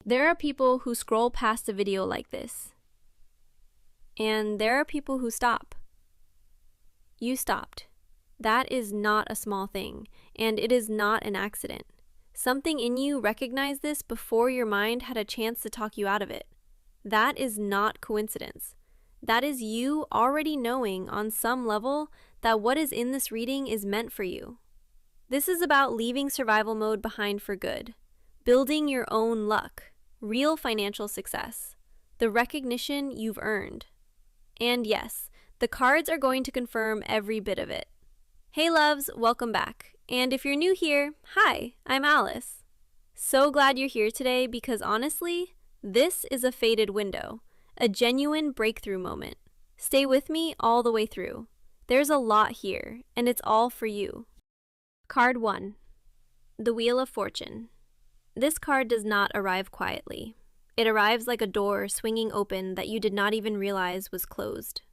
There are people who scroll past a video like this, and there are people who stop. You stopped. That is not a small thing, and it is not an accident. Something in you recognized this before your mind had a chance to talk you out of it. That is not coincidence. That is you already knowing on some level that what is in this reading is meant for you. This is about leaving survival mode behind for good, building your own luck, real financial success, the recognition you've earned. And yes, the cards are going to confirm every bit of it. Hey loves, welcome back. And if you're new here, hi, I'm Alice. So glad you're here today because honestly, this is a fated window, a genuine breakthrough moment. Stay with me all the way through. There's a lot here, and it's all for you. Card 1. The Wheel of Fortune. This card does not arrive quietly. It arrives like a door swinging open that you did not even realize was closed.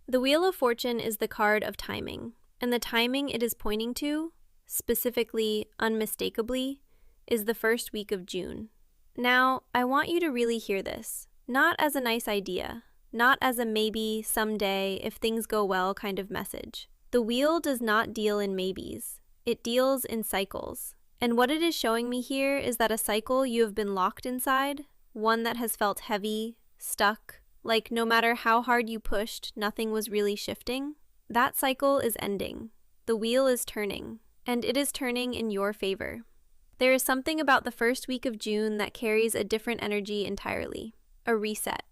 The Wheel of Fortune is the card of timing, and the timing it is pointing to, specifically, unmistakably, is the first week of June. Now, I want you to really hear this, not as a nice idea, not as a maybe, someday, if things go well kind of message. The wheel does not deal in maybes. It deals in cycles. And what it is showing me here is that a cycle you have been locked inside, one that has felt heavy, stuck, like no matter how hard you pushed, nothing was really shifting, that cycle is ending. The wheel is turning, and it is turning in your favor. There is something about the first week of June that carries a different energy entirely. A reset,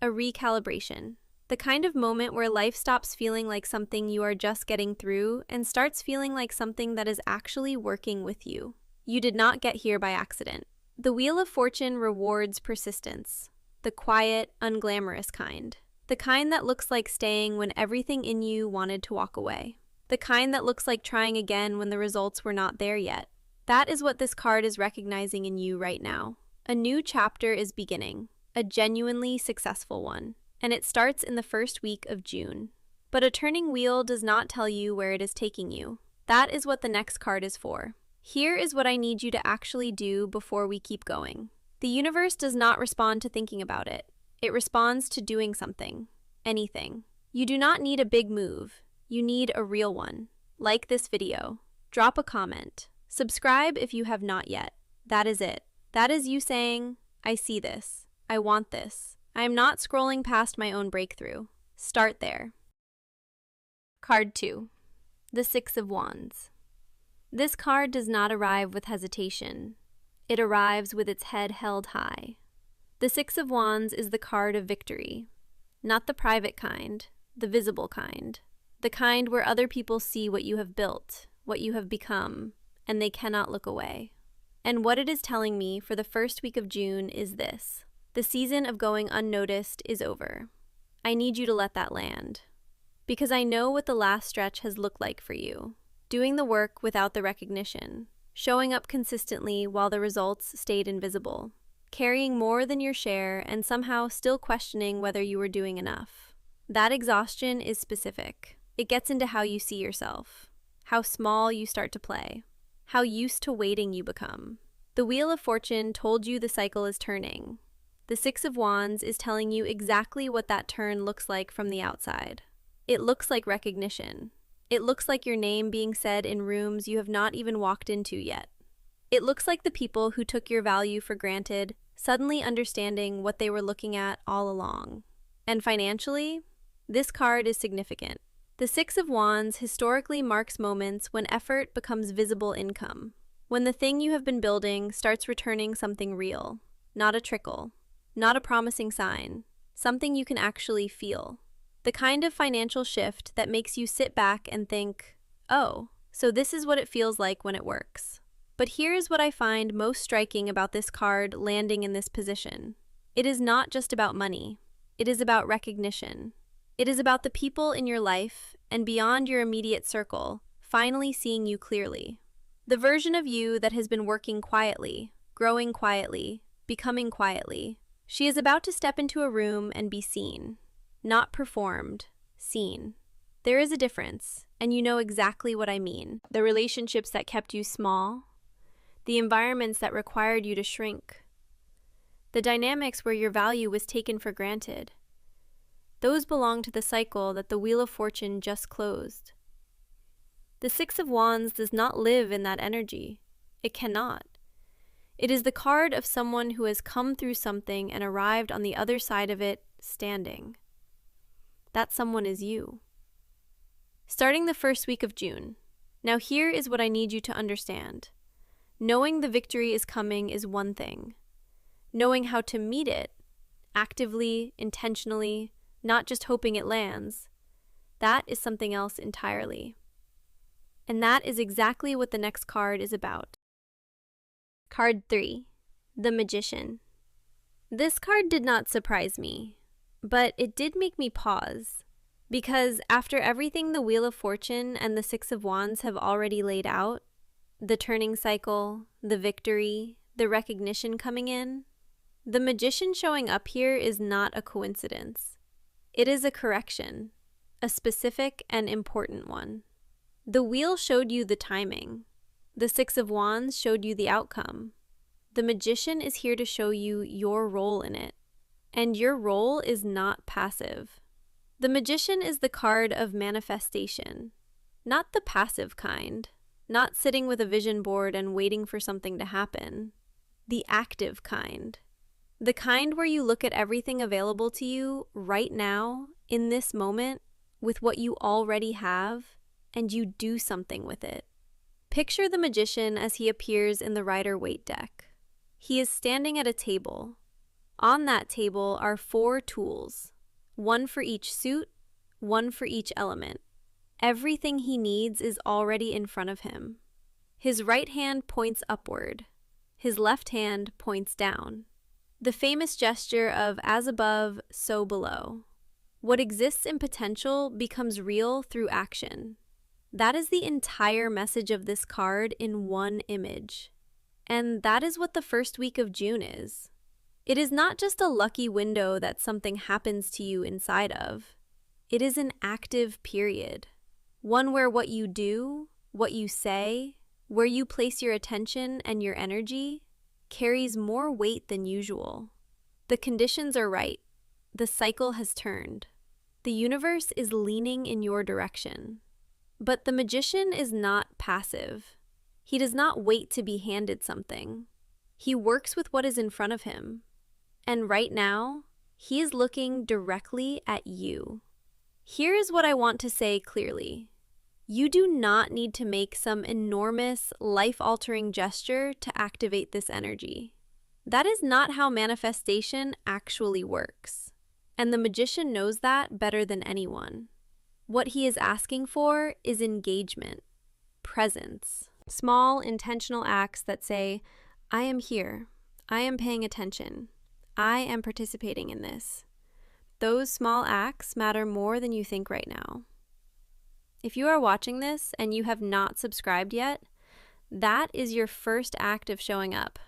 a recalibration. The kind of moment where life stops feeling like something you are just getting through and starts feeling like something that is actually working with you. You did not get here by accident. The Wheel of Fortune rewards persistence, the quiet, unglamorous kind. The kind that looks like staying when everything in you wanted to walk away. The kind that looks like trying again when the results were not there yet. That is what this card is recognizing in you right now. A new chapter is beginning, a genuinely successful one. And it starts in the first week of June. But a turning wheel does not tell you where it is taking you. That is what the next card is for. Here is what I need you to actually do before we keep going. The universe does not respond to thinking about it. It responds to doing something. Anything. You do not need a big move. You need a real one. Like this video. Drop a comment. Subscribe if you have not yet. That is it. That is you saying, I see this. I want this. I am not scrolling past my own breakthrough. Start there. Card 2. The Six of Wands. This card does not arrive with hesitation. It arrives with its head held high. The Six of Wands is the card of victory. Not the private kind, the visible kind. The kind where other people see what you have built, what you have become, and they cannot look away. And what it is telling me for the first week of June is this. The season of going unnoticed is over. I need you to let that land. Because I know what the last stretch has looked like for you. Doing the work without the recognition. Showing up consistently while the results stayed invisible. Carrying more than your share and somehow still questioning whether you were doing enough. That exhaustion is specific. It gets into how you see yourself. How small you start to play. How used to waiting you become. The Wheel of Fortune told you the cycle is turning. The Six of Wands is telling you exactly what that turn looks like from the outside. It looks like recognition. It looks like your name being said in rooms you have not even walked into yet. It looks like the people who took your value for granted suddenly understanding what they were looking at all along. And financially, this card is significant. The Six of Wands historically marks moments when effort becomes visible income. When the thing you have been building starts returning something real, not a trickle. Not a promising sign, something you can actually feel. The kind of financial shift that makes you sit back and think, oh, so this is what it feels like when it works. But here is what I find most striking about this card landing in this position. It is not just about money. It is about recognition. It is about the people in your life and beyond your immediate circle finally seeing you clearly. The version of you that has been working quietly, growing quietly, becoming quietly. She is about to step into a room and be seen. Not performed, seen. There is a difference, and you know exactly what I mean. The relationships that kept you small, the environments that required you to shrink, the dynamics where your value was taken for granted. Those belong to the cycle that the Wheel of Fortune just closed. The Six of Wands does not live in that energy. It cannot. It is the card of someone who has come through something and arrived on the other side of it standing. That someone is you. Starting the first week of June. Now here is what I need you to understand. Knowing the victory is coming is one thing. Knowing how to meet it, actively, intentionally, not just hoping it lands, that is something else entirely. And that is exactly what the next card is about. Card 3, the Magician. This card did not surprise me, but it did make me pause, because after everything the Wheel of Fortune and the Six of Wands have already laid out, the turning cycle, the victory, the recognition coming in, the Magician showing up here is not a coincidence. It is a correction, a specific and important one. The Wheel showed you the timing. The Six of Wands showed you the outcome. The Magician is here to show you your role in it. And your role is not passive. The Magician is the card of manifestation, not the passive kind, not sitting with a vision board and waiting for something to happen. The active kind. The kind where you look at everything available to you right now, in this moment, with what you already have, and you do something with it. Picture the Magician as he appears in the Rider-Waite deck. He is standing at a table. On that table are 4 tools, one for each suit, one for each element. Everything he needs is already in front of him. His right hand points upward. His left hand points down. The famous gesture of as above, so below. What exists in potential becomes real through action. That is the entire message of this card in one image. And that is what the first week of June is. It is not just a lucky window that something happens to you inside of. It is an active period. One where what you do, what you say, where you place your attention and your energy carries more weight than usual. The conditions are right. The cycle has turned. The universe is leaning in your direction. But the Magician is not passive. He does not wait to be handed something. He works with what is in front of him. And right now, he is looking directly at you. Here is what I want to say clearly. You do not need to make some enormous, life-altering gesture to activate this energy. That is not how manifestation actually works. And the Magician knows that better than anyone. What he is asking for is engagement, presence, small, intentional acts that say, I am here, I am paying attention, I am participating in this. Those small acts matter more than you think right now. If you are watching this and you have not subscribed yet, that is your first act of showing up.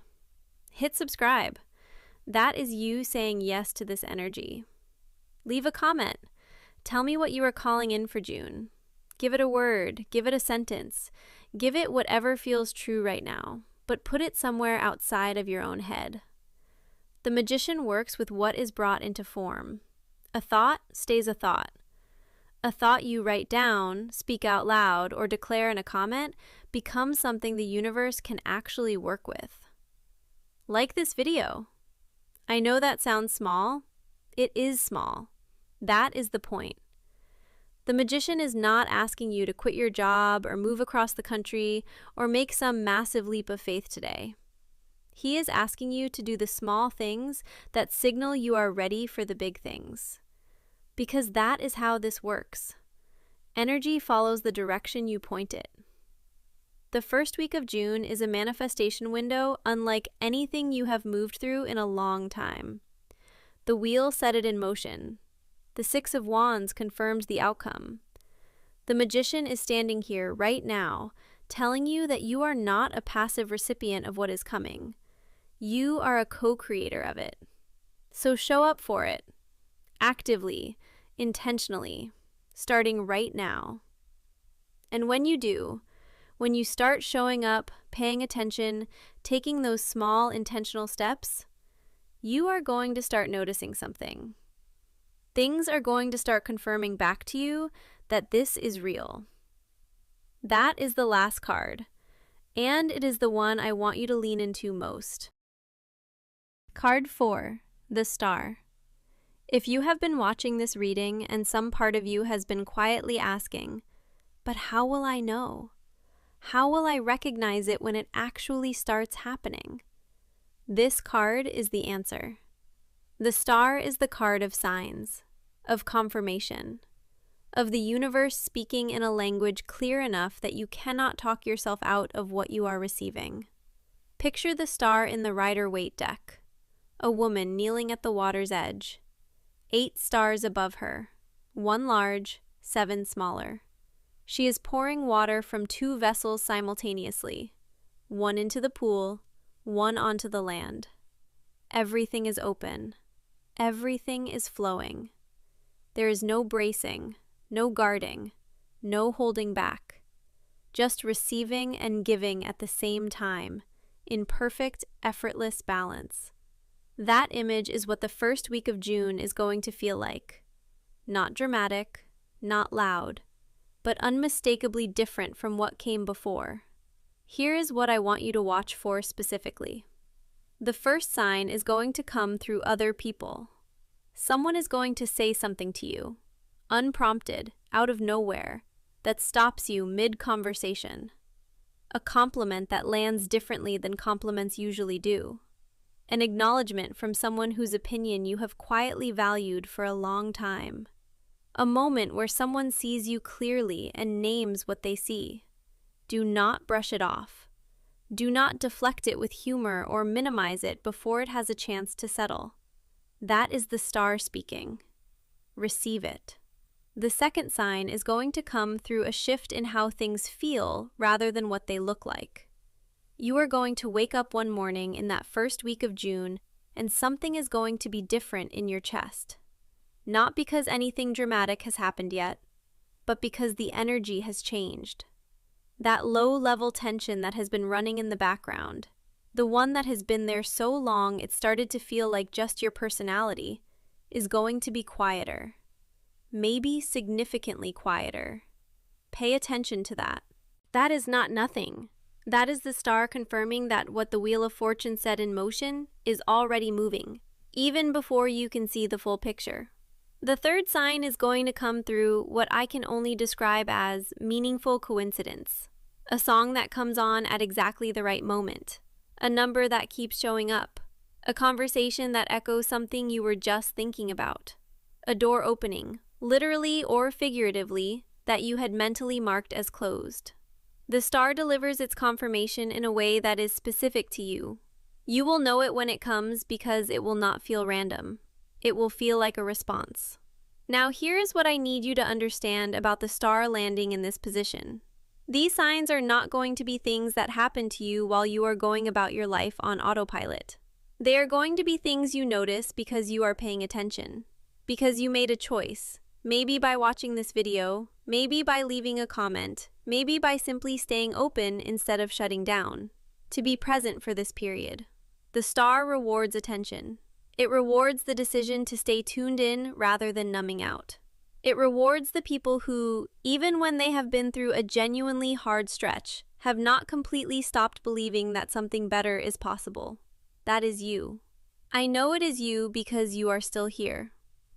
Hit subscribe. That is you saying yes to this energy. Leave a comment. Tell me what you are calling in for June. Give it a word, give it a sentence, give it whatever feels true right now, but put it somewhere outside of your own head. The Magician works with what is brought into form. A thought stays a thought. A thought you write down, speak out loud, or declare in a comment becomes something the universe can actually work with. Like this video. I know that sounds small. It is small. That is the point. The Magician is not asking you to quit your job or move across the country or make some massive leap of faith today. He is asking you to do the small things that signal you are ready for the big things. Because that is how this works. Energy follows the direction you point it. The first week of June is a manifestation window unlike anything you have moved through in a long time. The wheel set it in motion. The Six of Wands confirms the outcome. The Magician is standing here right now, telling you that you are not a passive recipient of what is coming. You are a co-creator of it. So show up for it, actively, intentionally, starting right now. And when you do, when you start showing up, paying attention, taking those small intentional steps, you are going to start noticing something. Things are going to start confirming back to you that this is real. That is the last card, and it is the one I want you to lean into most. Card 4, the Star. If you have been watching this reading and some part of you has been quietly asking, but how will I know? How will I recognize it when it actually starts happening? This card is the answer. The Star is the card of signs, of confirmation, of the universe speaking in a language clear enough that you cannot talk yourself out of what you are receiving. Picture the Star in the Rider-Waite deck, a woman kneeling at the water's edge. 8 stars above her, 1 large, 7 smaller. She is pouring water from 2 vessels simultaneously, 1 into the pool, 1 onto the land. Everything is open. Everything is flowing. There is no bracing, no guarding, no holding back. Just receiving and giving at the same time, in perfect, effortless balance. That image is what the first week of June is going to feel like. Not dramatic, not loud, but unmistakably different from what came before. Here is what I want you to watch for specifically. The first sign is going to come through other people. Someone is going to say something to you, unprompted, out of nowhere, that stops you mid-conversation. A compliment that lands differently than compliments usually do. An acknowledgement from someone whose opinion you have quietly valued for a long time. A moment where someone sees you clearly and names what they see. Do not brush it off. Do not deflect it with humor or minimize it before it has a chance to settle. That is the Star speaking. Receive it. The second sign is going to come through a shift in how things feel rather than what they look like. You are going to wake up one morning in that first week of June, and something is going to be different in your chest. Not because anything dramatic has happened yet, but because the energy has changed. That low-level tension that has been running in the background, the one that has been there so long it started to feel like just your personality, is going to be quieter. Maybe significantly quieter. Pay attention to that. That is not nothing. That is the Star confirming that what the Wheel of Fortune set in motion is already moving, even before you can see the full picture. The third sign is going to come through what I can only describe as meaningful coincidence. A song that comes on at exactly the right moment. A number that keeps showing up. A conversation that echoes something you were just thinking about. A door opening, literally or figuratively, that you had mentally marked as closed. The Star delivers its confirmation in a way that is specific to you. You will know it when it comes because it will not feel random. It will feel like a response. Now here is what I need you to understand about the Star landing in this position. These signs are not going to be things that happen to you while you are going about your life on autopilot. They are going to be things you notice because you are paying attention, because you made a choice, maybe by watching this video, maybe by leaving a comment, maybe by simply staying open instead of shutting down, to be present for this period. The Star rewards attention. It rewards the decision to stay tuned in rather than numbing out. It rewards the people who, even when they have been through a genuinely hard stretch, have not completely stopped believing that something better is possible. That is you. I know it is you because you are still here.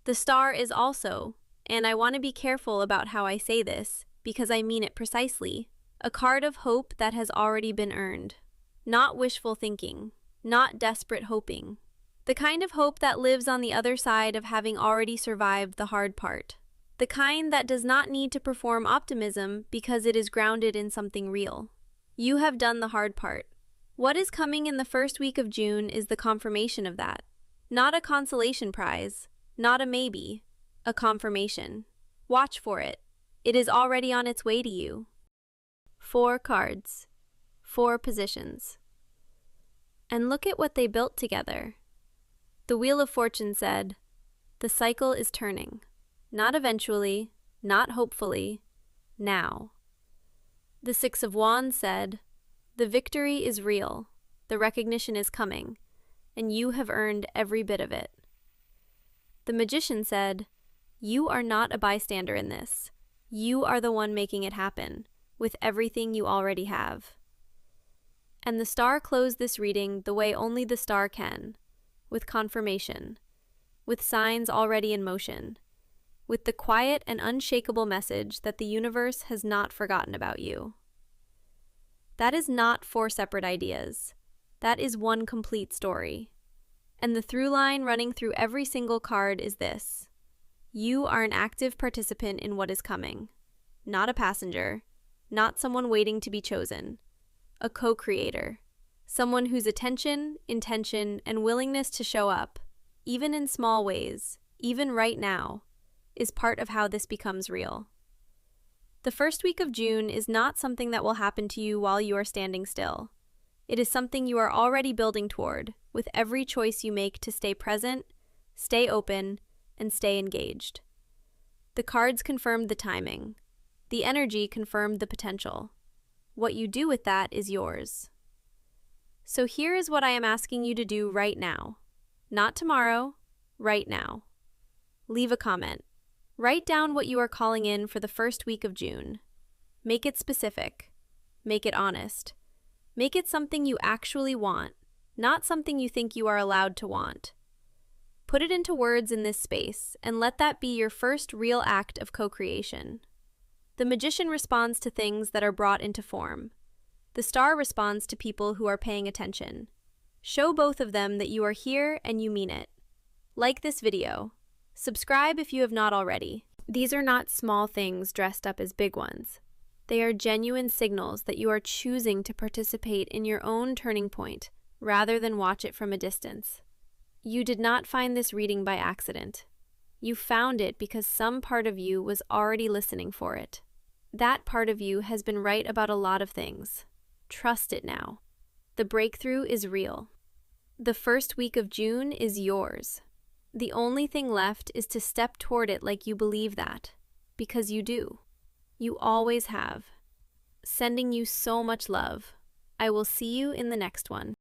The Star is also, and I want to be careful about how I say this, because I mean it precisely, a card of hope that has already been earned. Not wishful thinking, not desperate hoping. The kind of hope that lives on the other side of having already survived the hard part. The kind that does not need to perform optimism because it is grounded in something real. You have done the hard part. What is coming in the first week of June is the confirmation of that. Not a consolation prize, not a maybe, a confirmation. Watch for it. It is already on its way to you. 4 cards, 4 positions. And look at what they built together. The Wheel of Fortune said, the cycle is turning. Not eventually, not hopefully, now. The 6 of Wands said, the victory is real. The recognition is coming. and you have earned every bit of it. The magician said, "You are not a bystander in this. You are the one making it happen, with everything you already have." And the star closed this reading the way only the star can, with confirmation, with signs already in motion, with the quiet and unshakable message that the universe has not forgotten about you. That is not 4 separate ideas. That is one complete story. And the through line running through every single card is this: you are an active participant in what is coming, not a passenger, not someone waiting to be chosen, a co-creator, someone whose attention, intention, and willingness to show up, even in small ways, even right now, is part of how this becomes real. The first week of June is not something that will happen to you while you are standing still. It is something you are already building toward, with every choice you make to stay present, stay open, and stay engaged. The cards confirmed the timing. The energy confirmed the potential. What you do with that is yours. So here is what I am asking you to do right now. Not tomorrow, right now. Leave a comment. Write down what you are calling in for the first week of June. Make it specific. Make it honest. Make it something you actually want, not something you think you are allowed to want. Put it into words in this space, and let that be your first real act of co-creation. The magician responds to things that are brought into form. The star responds to people who are paying attention. Show both of them that you are here and you mean it. Like this video. Subscribe if you have not already. These are not small things dressed up as big ones. They are genuine signals that you are choosing to participate in your own turning point, rather than watch it from a distance. You did not find this reading by accident. You found it because some part of you was already listening for it. That part of you has been right about a lot of things. Trust it now. The breakthrough is real. The first week of June is yours. The only thing left is to step toward it like you believe that, because you do. You always have. Sending you so much love. I will see you in the next one.